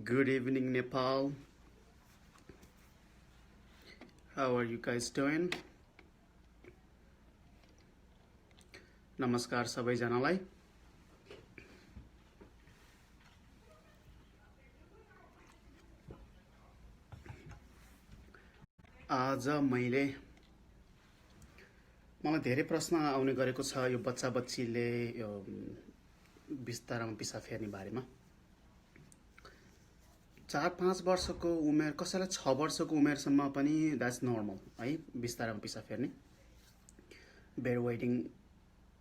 Good evening, Nepal. How are you guys doing? नमस्कार सबैजनालाई। आज मलाई धेरै प्रश्न आउने गरेको छ यो बच्चा बच्चीले यो बिस्तारामा पिसाब फेर्ने बारेमा। 4-5 वर्षको उमेर कसैलाई 6 वर्षको उमेरसम्म पनि द्याट्स नर्मल है, बिस्तारामा पिसाब फेर्ने बेड वेटिङ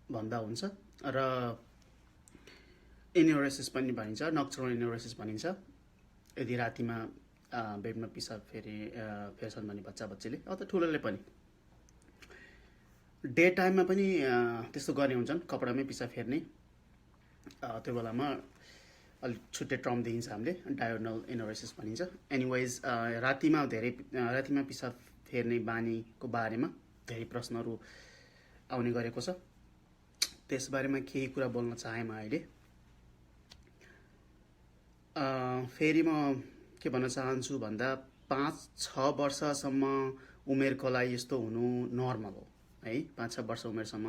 भन्दा हुन्छ र एन्युरेसिस पनि भनिन्छ, नक्चुरल एन्युरेसिस भनिन्छ। यदि रातिमा बेडमा पिसाब फेर्छन् भने बच्चा बच्चीले अथवा ठुलोले पनि डे टाइममा पनि त्यस्तो गर्ने हुन्छन्, कपडामै पिसाब फेर्ने। त्यो बेलामा अलिक छुट्टै टर्म दिइन्छ, हामीले डायोगनल एन्युरेसिस भनिन्छ। एनिवेज रातिमा पिसाब फेर्ने बानीको बारेमा धेरै प्रश्नहरू आउने गरेको छ। त्यसबारेमा केही कुरा बोल्न चाहे म अहिले। फेरि म के भन्न चाहन्छु भन्दा 5-6 वर्षसम्म उमेरको लागि यस्तो हुनु नर्मल हो है। 5-6 वर्ष उमेरसम्म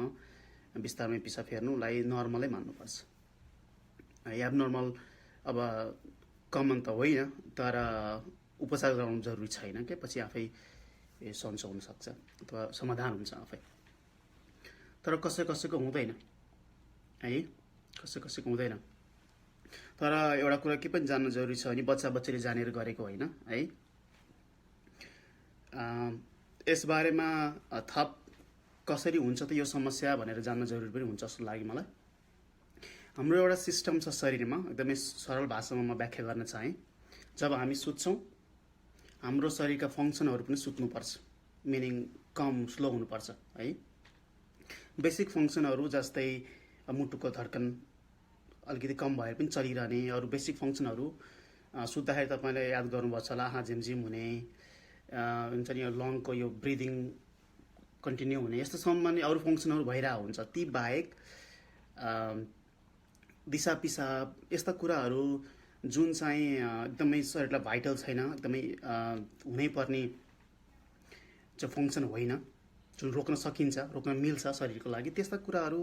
बिस्तारमै पिसाब फेर्नुलाई नर्मलै मान्नुपर्छ है। एबनर्मल अब कमन त होइन, तर उपचार गराउनु जरुरी छैन के, पछि आफै सन्चो हुनसक्छ अथवा समाधान हुन्छ आफै। तर कसैको हुँदैन है, कसैको हुँदैन। तर एउटा कुरा के पनि जान्नु जरुरी छ भने बच्चा बच्चीले जानेर गरेको होइन है। यसबारेमा थप कसरी हुन्छ त यो समस्या भनेर जान्न जरुरी पनि हुन्छ जस्तो लाग्यो मलाई। हाम्रो एउटा सिस्टम छ शरीरमा, एकदमै सरल भाषामा म व्याख्या गर्न चाहे। जब हामी सुत्छौँ हाम्रो शरीरका फङ्सनहरू पनि सुत्नुपर्छ, मिनिङ कम स्लो हुनुपर्छ है। बेसिक फङ्सनहरू जस्तै मुटुको धड्कन अलिकति कम भएर पनि चलिरहने, अरू बेसिक फङ्सनहरू सुत्दाखेरि तपाईँले याद गर्नुभएको छ होला, आँखा झिमझिम हुने हुन्छ नि, लङको यो ब्रिदिङ कन्टिन्यू हुने, यस्तो सम्बन्धी अरू फङ्सनहरू भइरहेको हुन्छ। ती बाहेक दिशा पिसाब यस्ता कुराहरू जुन चाहिँ एकदमै शरीरलाई भाइटल छैन, एकदमै हुनै पर्ने जो फङ्सन होइन, जुन रोक्न सकिन्छ, रोक्न मिल्छ शरीरको लागि, त्यस्ता कुराहरू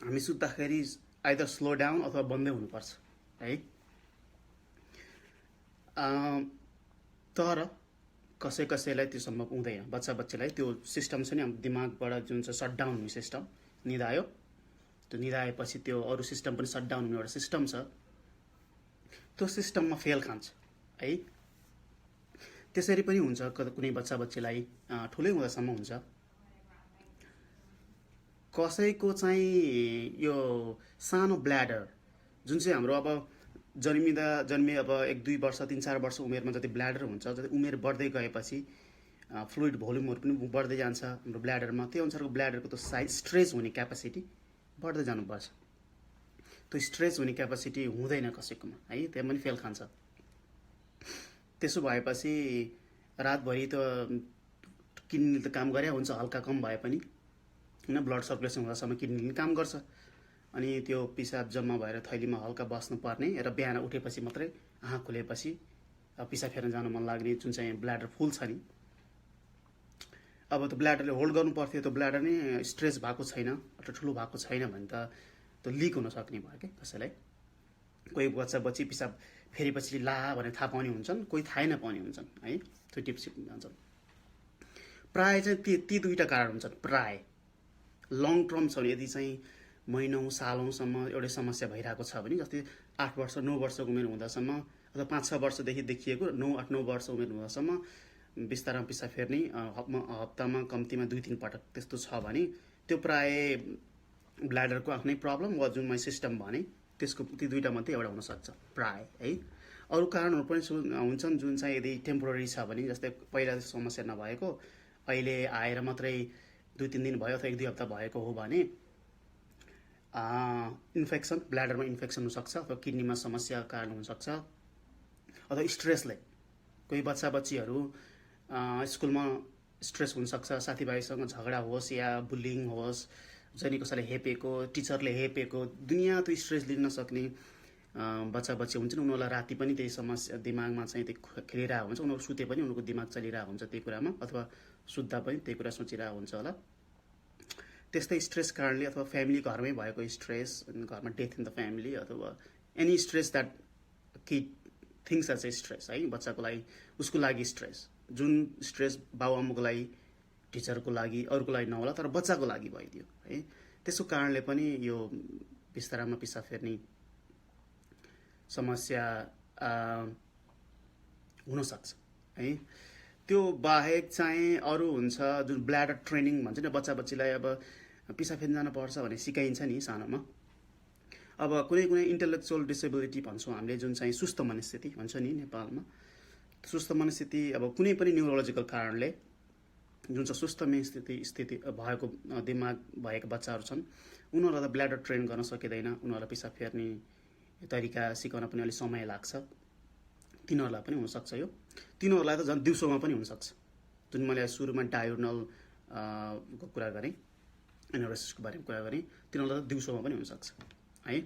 हामी सुत्दाखेरि आइदर स्लो डाउन अथवा बन्दै हुनुपर्छ है। तर कसैलाई त्यो सम्भव हुँदैन। बच्चा बच्चीलाई त्यो सिस्टम छ नि, हाम्रो दिमागबाट जुन चाहिँ सटडाउन हुने सिस्टम निदायो, त्यो निदाएपछि त्यो अरू सिस्टम पनि सटडाउन हुने एउटा सिस्टम छ, त्यो सिस्टममा फेल खान्छ है। त्यसरी पनि हुन्छ कुनै बच्चा बच्चीलाई, ठुलै हुँदासम्म हुन्छ। कसैको चाहिँ यो सानो ब्ल्याडर जुन चाहिँ हाम्रो अब जन्मे अब 1-2 वर्ष 3-4 वर्ष उमेरमा जति ब्ल्याडर हुन्छ, जति उमेर बढ्दै गएपछि फ्लुइड भोल्युमहरू पनि बढ्दै जान्छ हाम्रो ब्ल्याडरमा। त्यो अनुसारको ब्ल्याडरको त्यो साइज स्ट्रेच हुने क्यापासिटी बढ्दै जानुपर्छ। त्यो स्ट्रेच हुने क्यापासिटी हुँदैन कसैकोमा है, त्यहाँ पनि फेल खान्छ। त्यसो भएपछि रातभरि त किडनीले त काम गरे हुन्छ, हल्का कम भए पनि होइन, ब्लड सर्कुलेसन हुँदासम्म किडनीले काम गर्छ। अनि त्यो पिसाब जम्मा भएर थैलीमा हल्का बस्नुपर्ने र बिहान उठेपछि मात्रै आँखा खुलेपछि पिसाब फेर्न जानु मन लाग्ने जुन चाहिँ ब्ल्याडर फुल छ नि, अब त्यो ब्ल्याडरले होल्ड गर्नु पर्थ्यो, त्यो ब्ल्याडर नै स्ट्रेच भएको छैन अथवा ठुलो भएको छैन भने त त्यो लिक हुन सक्ने भयो क्या कसैलाई। कोही बच्चा बच्ची पिसाब फेरेपछि ला भनेर थाहा पाउने हुन्छन्, कोही थाहै नपाउने हुन्छन् है, त्यो टिप्स जान्छन्। प्रायः चाहिँ ती दुईवटा कारण हुन्छन्। प्रायः लङ टर्म छ भने, यदि चाहिँ महिनौँ सालौँसम्म एउटै समस्या भइरहेको छ भने, जस्तै 8 वर्ष 9 वर्षको उमेर हुँदासम्म अथवा 5-6 वर्षदेखि देखिएको 8-9 वर्ष उमेर हुँदासम्म बिस्तारामा पिसाब फेर्ने हप्तामा कम्तीमा 2-3 पटक त्यस्तो छ भने त्यो प्रायः ब्ल्याडरको आफ्नै प्रब्लम वा जुन मैले सिस्टम भने त्यसको ती दुईवटा मात्रै एउटा हुनसक्छ प्रायः है। अरू कारणहरू पनि हुन्छन् जुन चाहिँ यदि टेम्पोररी छ भने, जस्तै पहिला समस्या नभएको अहिले आएर मात्रै 2-3 दिन भयो अथवा 1-2 हप्ता भएको हो भने इन्फेक्सन, ब्ल्याडरमा इन्फेक्सन हुनसक्छ अथवा किडनीमा समस्या कारण हुनसक्छ, अथवा स्ट्रेसले। कोही बच्चा बच्चीहरू स्कुलमा स्ट्रेस हुनसक्छ, साथीभाइसँग झगडा होस् या बुलिङ होस्, जनी कसैले हेपेको, टिचरले हेपेको, दुनियाँ त्यो स्ट्रेस लिन नसक्ने, बच्चा बच्ची हुन्छ नि उनीहरूलाई राति पनि त्यही समस्या दिमागमा चाहिँ त्यो खेलिरहेको हुन्छ, उनीहरू सुते पनि उनीहरूको दिमाग चलिरहेको हुन्छ त्यही कुरामा, अथवा सुत्दा पनि त्यही कुरा सोचिरहेको हुन्छ होला। त्यस्तै स्ट्रेस कारणले अथवा फ्यामिली घरमै भएको स्ट्रेस, घरमा डेथ इन द फ्यामिली अथवा any stress that kid thinks as a stress है, बच्चाको लागि उसको लागि स्ट्रेस, जुन स्ट्रेस बाबुआमाको लागि टिचरको लागि अरूको लागि नहोला तर बच्चाको लागि भइदियो है। त्यसको कारणले पनि यो बिस्तारामा पिसाब फेर्ने समस्या हुनसक्छ है। त्यो बाहेक चाहिँ अरू हुन्छ जुन ब्ल्याडर ट्रेनिङ भन्छ नि, बच्चा बच्चीलाई अब पिसाब फेर्न जानुपर्छ भने सिकाइन्छ नि सानोमा। अब कुनै कुनै इन्टेलेक्चुअल डिसेबिलिटी भन्छौँ हामीले, जुन चाहिँ सुस्त मनस्थिति भन्छ नि नेपालमा, सुस्त मनस्थिति अब कुनै पनि न्युरोलोजिकल कारणले जुन चाहिँ सुस्त स्थिति भएको दिमाग भएका बच्चाहरू छन् उनीहरूलाई त ब्ल्याडर ट्रेन गर्न सकिँदैन, उनीहरूलाई पिसाब फेर्ने तरिका सिकाउन पनि अलिक समय लाग्छ, तिनीहरूलाई पनि हुनसक्छ यो। तिनीहरूलाई त झन् दिउँसोमा पनि हुनसक्छ, जुन मैले सुरुमा डायोडनल को कुरा गरेँ, एनोरेसिसको बारेमा कुरा गरेँ, तिनीहरूलाई त दिउँसोमा पनि हुनसक्छ है।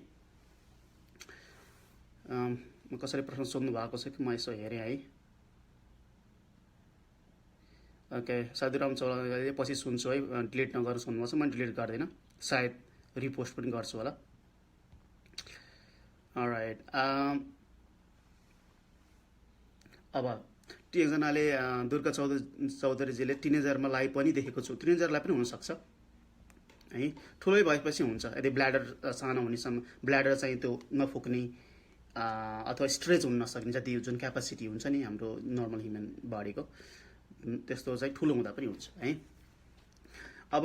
म कसरी प्रश्न सोध्नु भएको छ कि म यसो हेरेँ है। ओके, साधुराम चौलाले पछि सुन्छु है, डिलिट नगर्नुहोस् भन्नुभएको छ, म डिलिट गर्दिनँ, सायद रिपोस्ट पनि गर्छु होला। अलराइट, अब एकजनाले दुर्गा चौधरीजीले टिनेजरमा लाई पनि देखेको छु, टिनेजरलाई पनि हुनसक्छ है, ठुलै भएपछि हुन्छ यदि ब्ल्याडर सानो हुनेसम्म, ब्ल्याडर चाहिँ त्यो नफुक्ने अथवा स्ट्रेच हुन नसक्ने जति जुन क्यापासिटी हुन्छ नि हाम्रो नर्मल ह्युमन बडीको, त्यस्तो चाहिँ ठुलो हुँदा पनि हुन्छ है। अब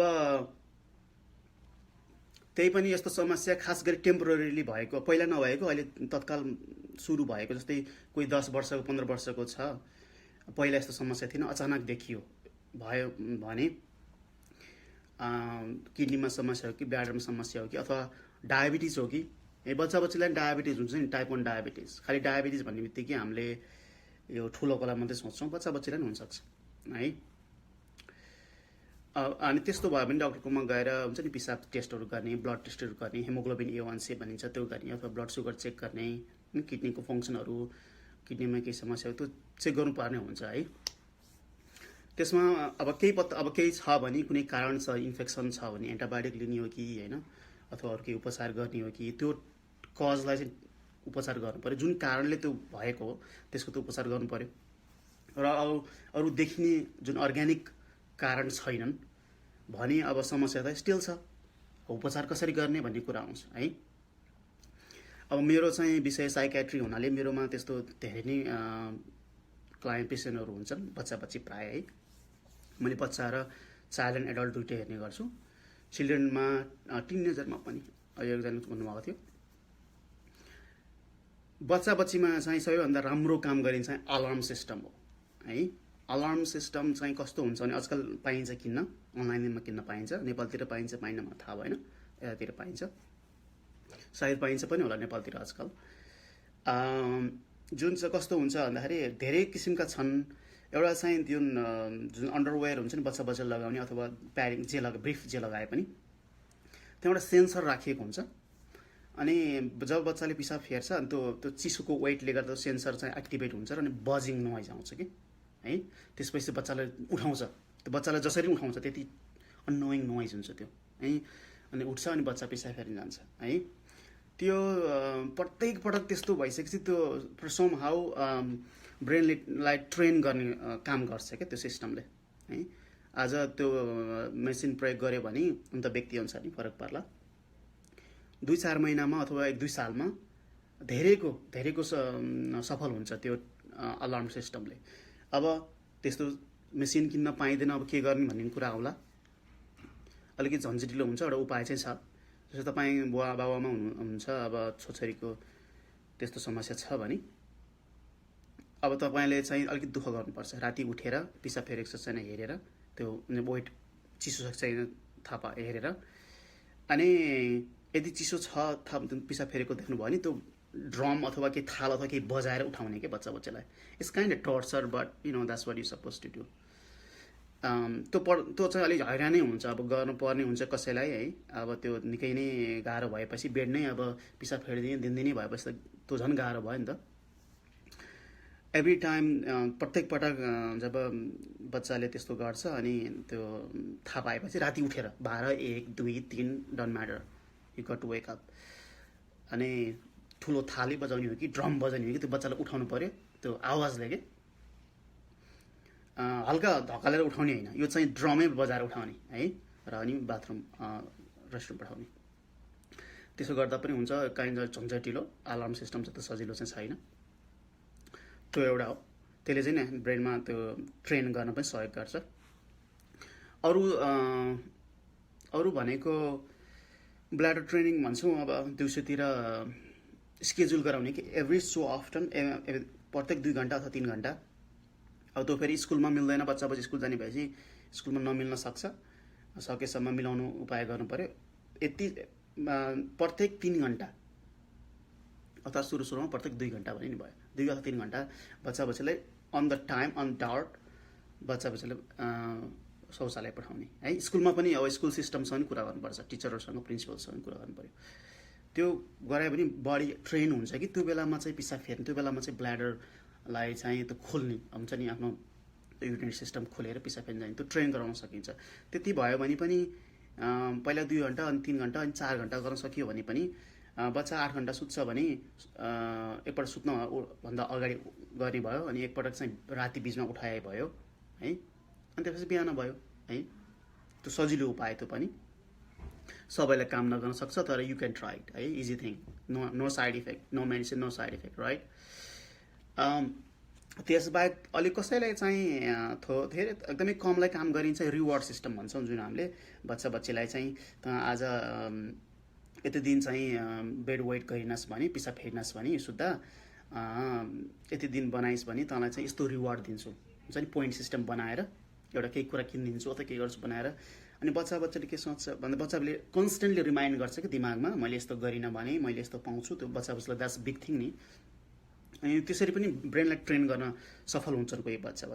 त्यही पनि यस्तो समस्या खास गरी टेम्पोररीली भएको, पहिला नभएको अहिले तत्काल सुरु भएको, जस्तै कोही 10 वर्षको 15 वर्षको छ, पहिला यस्तो समस्या थिएन, अचानक देखियो भयो भने किडनीमा समस्या हो कि ब्ल्याडरमा समस्या हो कि अथवा डायबिटिज हो कि, बच्चा बच्चीलाई डायबिटिज हुन्छ नि, टाइप 1 डायबिटिज। खालि डायबिटिज भन्ने बित्तिकै हामीले यो ठुलोको लागि मात्रै सोच्छौँ, बच्चा बच्चीलाई पनि हुनसक्छ है। अनि त्यस्तो भयो भने डक्टरकोमा गएर हुन्छ नि पिसाब टेस्टहरू गर्ने, ब्लड टेस्टहरू गर्ने, हेमोग्लोबिन A1C भनिन्छ त्यो गर्ने, अथवा ब्लड सुगर चेक गर्ने, किडनीको फङ्सनहरू, किडनीमा केही समस्या हो त्यो चेक गर्नुपर्ने हुन्छ है। त्यसमा अब केही छ भने, कुनै कारण छ, इन्फेक्सन छ भने एन्टिबायोटिक लिने हो कि होइन, अथवा अरू केही उपचार गर्ने हो कि, त्यो कजलाई चाहिँ उपचार गर्नु पऱ्यो, जुन कारणले त्यो भएको हो त्यसको त उपचार गर्नु पऱ्यो। र अरू देखिने जुन अर्ग्यानिक कारण छैनन् भने अब समस्या त स्टिल छ, उपचार कसरी गर्ने भन्ने कुरा आउँछ है। अब मेरो चाहिँ विषय साइकेट्री हुनाले मेरोमा त्यस्तो धेरै नै क्लाइन्ट पेसेन्टहरू हुन्छन्, बच्चा बच्ची प्रायः है। मैले बच्चा र चाइल्ड एन्ड एडल्ट दुइटै हेर्ने गर्छु, चिल्ड्रेनमा टिनेजरमा पनि। एकजना भन्नुभएको थियो बच्चा बच्चीमा चाहिँ सबैभन्दा राम्रो काम गरिन्छ चाहिँ अलार्म सिस्टम हो है। अलार्म सिस्टम चाहिँ कस्तो हुन्छ भने आजकल पाइन्छ किन्न, अनलाइनमा किन्न पाइन्छ, नेपालतिर पाइन्छ पाइन्न मलाई थाहा भएन, यतातिर पाइन्छ, सायद पाइन्छ पनि होला नेपालतिर आजकल। जुन चाहिँ कस्तो हुन्छ भन्दाखेरि धेरै किसिमका छन्। एउटा चाहिँ जुन अन्डरवेयर हुन्छ नि बच्चा बच्चाले लगाउने, अथवा प्याडिङ जे ब्रिफ जे लगाए पनि त्यहाँ एउटा सेन्सर राखिएको हुन्छ, अनि जब बच्चाले पिसाब फेर्छ अनि त्यो चिसोको वेटले गर्दा सेन्सर चाहिँ एक्टिभेट हुन्छ र अनि बजिङ नोइज आउँछ कि है। त्यसपछि बच्चालाई उठाउँछ, त्यो बच्चालाई जसरी उठाउँछ त्यति अनोइङ नोइज हुन्छ त्यो है, अनि उठ्छ अनि बच्चा पिसाब फेर्न जान्छ है। त्यो प्रत्येक पटक त्यस्तो भइसकेपछि त्यो सम हाउ ब्रेनलाई ट्रेन गर्ने काम गर्छ क्या त्यो सिस्टमले है। आज त्यो मेसिन प्रयोग गर्यो भने अन्त व्यक्ति अनुसार नि फरक पर्ला, 2-4 महिनामा अथवा 1-2 सालमा धेरैको सफल हुन्छ त्यो अलार्म सिस्टमले। अब त्यस्तो मेसिन किन्न पाइँदैन, अब के गर्ने भन्ने कुरा आउला, अलिकति झन्झटिलो हुन्छ। एउटा उपाय चाहिँ छ, जस्तो तपाईँ बाबामा हुनुहुन्छ, अब छोरीको त्यस्तो समस्या छ भने अब तपाईँले चाहिँ अलिकति दुःख गर्नुपर्छ, राति उठेर पिसाब फेरेको छ छैन हेरेर, त्यो वेट चिसो छ छैन थाहा हेरेर, अनि यदि चिसो छ पिसाब फेरेको देख्नुभयो भने त्यो ड्रम अथवा केही थाल अथवा केही बजाएर उठाउने के बच्चालाई। It's kind of torture, but you know that's what you suppose to do. त्यो चाहिँ अलिक हैरानै हुन्छ, अब गर्नुपर्ने हुन्छ कसैलाई है। अब त्यो निकै नै गाह्रो भएपछि बेड नै अब पिसाब फेरिदिने दिनदिनै भएपछि त त्यो झन् गाह्रो भयो नि त। एभ्री टाइम प्रत्येक पटक जब बच्चाले त्यस्तो गर्छ अनि त्यो थाहा पाएपछि राति उठेर 12, 1, 2, 3 don't matter, you got to wake up. अनि ठुलो थाली बजाउने हो कि ड्रम बजाउने हो कि त्यो बच्चालाई उठाउनु पऱ्यो त्यो आवाजले के। हल्का धकालेर उठाउने होइन, यो चाहिँ ड्रमै बजाएर उठाउने है, र अनि बाथरुम रेस्टरुम पठाउने। त्यसो गर्दा पनि हुन्छ, काइन्ड अफ झन्झटिलो। अलार्म सिस्टम चाहिँ त सजिलो चाहिँ छैन। त्यो एउटा हो, त्यसले चाहिँ नि ब्रेनमा त्यो ट्रेन गर्न पनि सहयोग गर्छ। अरू भनेको ब्ल्याडर ट्रेनिङ भन्छौँ। अब दिउँसोतिर स्केड्युल गराउने कि एभ्री सो अफ्टन, प्रत्येक 2 घन्टा अथवा 3 घन्टा। अब त्यो फेरि स्कुलमा मिल्दैन, बच्चा स्कुल जाने भएपछि स्कुलमा नमिल्न सक्छ, सकेसम्म मिलाउनु उपाय गर्नु पऱ्यो। यति प्रत्येक 3 घन्टा अथवा सुरुमा प्रत्येक 2 घन्टा भने नि भयो, 2 अथवा 3 घन्टा बच्चालाई अन द टाइम अन डट बच्चाले शौचालय पठाउने है। स्कुलमा पनि अब स्कुल सिस्टमसँग कुरा गर्नुपर्छ, टिचरहरूसँग प्रिन्सिपलसँग कुरा गर्नु पऱ्यो। त्यो गरायो भने बडी ट्रेन हुन्छ कि त्यो बेलामा चाहिँ पिसाब फेर्ने, त्यो बेलामा चाहिँ ब्ल्याडरलाई चाहिँ त्यो खोल्ने हुन्छ नि, आफ्नो युरिनरी सिस्टम खोलेर पिसाब फेर्न जाने, त्यो ट्रेन गराउन सकिन्छ। त्यति भयो भने पनि पहिला 2 घन्टा अनि 3 घन्टा अनि 4 घन्टा गर्न सकियो भने पनि बच्चा 8 घन्टा सुत्छ भने एकपल्ट सुत्न भन्दा अगाडि गर्ने भयो, अनि एकपटक चाहिँ राति बिचमा उठाए भयो है, अनि त्यसपछि बिहान भयो है। त्यो सजिलो उपाय, त्यो पनि सबैलाई काम नगर्न सक्छ, तर यु क्यान ट्राई इट है। Easy thing, no side effect, no medicine, no side effect, right. त्यसबाहेक अलिक कसैलाई चाहिँ धेरै एकदमै कमलाई काम गरिन्छ रिवार्ड सिस्टम भन्छौँ, जुन हामीले बच्चालाई चाहिँ आज यति दिन चाहिँ बेड वेट गरिनस् भने, पिसाब फेर्नस् भने, शुद्ध यति दिन बनाइस् भने तँलाई चाहिँ यस्तो रिवार्ड दिन्छु हुन्छ नि, पोइन्ट सिस्टम बनाएर एउटा केही कुरा किनिदिन्छु अथवा केही गर्छु बनाएर। अनि बच्चाले के सोच्छ भन्दा बच्चाले कन्सटेन्टली रिमाइन्ड गर्छ कि दिमागमा, मैले यस्तो गरिनँ भने मैले यस्तो पाउँछु। त्यो बच्चालाई द्याट्स बिग थिङ नि। अनि त्यसरी पनि ब्रेनलाई ट्रेन गर्न सफल हुन्छन् कोही बच्चा।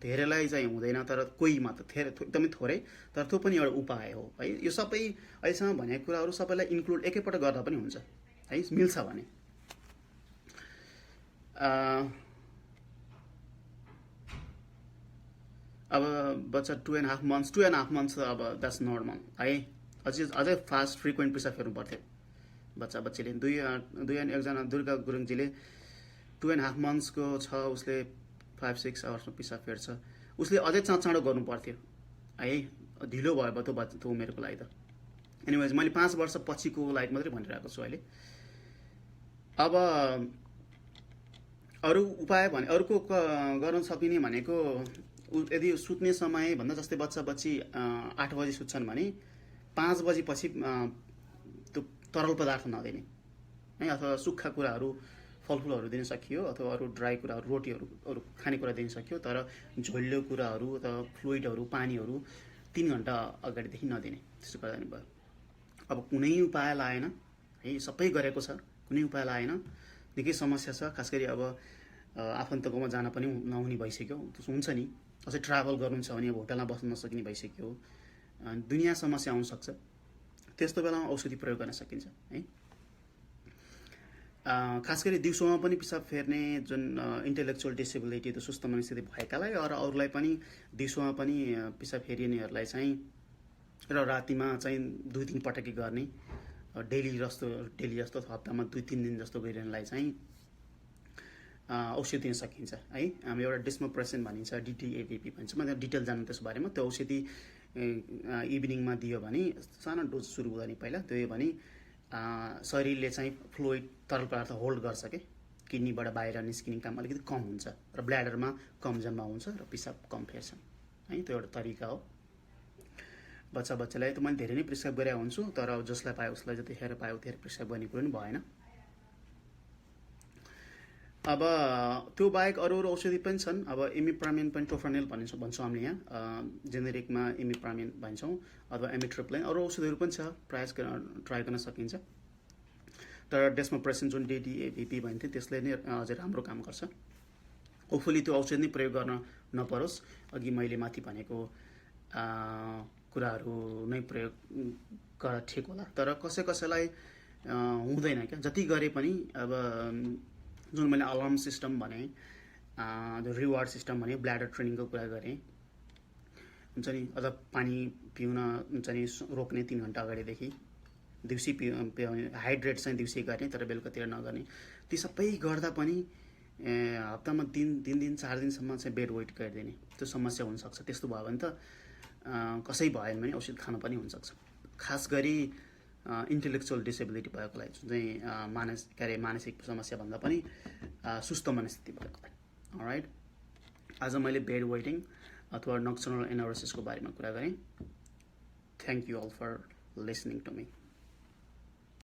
धेरैलाई चाहिँ हुँदैन, तर कोही मात्र एकदमै थोरै, तर त्यो पनि एउटा उपाय हो है। यो सबै अहिलेसम्म भनेको कुराहरू सबैलाई इन्क्लुड एकैपल्ट गर्दा पनि हुन्छ है, मिल्छ भने। अब बच्चा 2.5 months त अब द्याट्स नर्मल है। अझै फास्ट फ्रिक्वेन्ट पिसाब फेर्नु पर्थ्यो बच्चाले। एकजना दुर्गा गुरुङजीले 2.5 months को छ, उसले 5-6 आवर्समा पिसाब फेर्छ। उसले अझै चाँडो गर्नु पर्थ्यो है, ढिलो भयो त्यो उमेरको लागि त। एनिवेज मैले 5 वर्ष पछिको लागि मात्रै भनिरहेको छु अहिले। अब अरू उपाय भने अरूको गर्न सकिने भनेको, यदि सुत्ने समय भन्दा जस्तै बच्चा 8 बजी सुत्छन् भने 5 बजीपछि त्यो तरल पदार्थ नदिने है, अथवा सुक्खा कुराहरू फलफुलहरू दिन सकियो, अथवा अरू ड्राई कुराहरू रोटीहरू अरू खानेकुरा दिन सकियो, तर झोलिलो कुराहरू अथवा फ्लुइडहरू पानीहरू 3 घन्टा अगाडिदेखि नदिने। त्यसो गर्दा नि भयो। अब कुनै उपाय लाएन है, सबै गरेको छ, कुनै उपाय लाएन, निकै समस्या छ। खास गरी अब आफन्तकोमा जान पनि नहुने भइसक्यो, त्यसो हुन्छ नि। अझै ट्राभल गर्नुहुन्छ भने अब होटलमा बस्न नसकिने भइसक्यो, दुनियाँ समस्या आउन सक्छ। त्यस्तो बेलामा औषधि प्रयोग गर्न सकिन्छ है। खास गरी दिउँसोमा पनि पिसाब फेर्ने जुन इन्टेलेक्चुअल डिसेबिलिटी, त्यो सुस्त मनस्थिति भएकालाई र अरूलाई पनि दिउँसोमा पनि पिसाब फेरिनेहरूलाई चाहिँ र रातिमा चाहिँ 2-3 पटकी गर्ने, डेली जस्तो हप्तामा 2-3 दिन जस्तो गरिरहनेलाई चाहिँ औषधि दिन सकिन्छ है। हामी एउटा डेस्मोप्रेसिन भनिन्छ, DDAVP भन्छ, म डिटेल जान्नु त्यसको बारेमा। त्यो औषधि इभिनिङमा दियो भने सानो डोज सुरु हुँदा नि पहिला त्यो भने शरीरले चाहिँ फ्लुइड तरल पदार्थ होल्ड गर्छ कि किडनीबाट बाहिर निस्किने काम अलिकति कम हुन्छ र ब्ल्याडरमा कम जम्मा हुन्छ र पिसाब कम फेर्छ है। त्यो एउटा तरिका हो। बच्चालाई त मैले धेरै नै प्रिस्क्राइब गरेको हुन्छु, तर जसलाई पायो उसलाई जतिखेर पायो त्यतिखेर प्रिस्क्राइब गर्ने कुरो नि भएन। अब त्यो बाहेक अरू औषधि पनि छन्। अब इमिप्रामिन पनि, टोफानिल भन्छौँ हामीले यहाँ, जेनेरिकमा इमिप्रामिन भन्छौँ, अथवा एमिट्रोप्लाइन। अरू औषधिहरू पनि छ, प्रयास ट्राई गर्न सकिन्छ। तर डेस्मोप्रेसिन जुन DDAVP भन्थ्यो त्यसले नै अझै राम्रो काम गर्छ। होपफुली त्यो औषधि नै प्रयोग गर्न नपरोस्, अघि मैले माथि भनेको कुराहरू नै प्रयोग गर्दा ठिक होला। तर कसैलाई हुँदैन क्या, जति गरे पनि। अब जुन मैले अलार्म सिस्टम भने, रिवार्ड सिस्टम भने, ब्ल्याडर ट्रेनिङको कुरा गरेँ, हुन्छ नि, अझ पानी पिउन हुन्छ नि रोक्ने 3 घन्टा अगाडिदेखि, दिउँसी हाइड्रेट चाहिँ दिउँसी गर्ने तर बेलुकातिर नगर्ने, ती सबै गर्दा पनि हप्तामा 3 दिन 4 दिनसम्म चाहिँ बेड वेट गरिदिने, त्यो समस्या हुनसक्छ। त्यस्तो भयो भने त कसै भएन भने औषध खान पनि हुनसक्छ। खास गरी इन्टेलेक्चुअल डिसेबिलिटी भएकोलाई, जुन चाहिँ मानसिक समस्या भन्दा पनि सुस्त मनस्थिति भएकोलाई। अलराइट, आज मैले बेड वेटिङ अथवा नक्सनल एनारोसिसको बारेमा कुरा गरेँ। Thank you all for listening to me.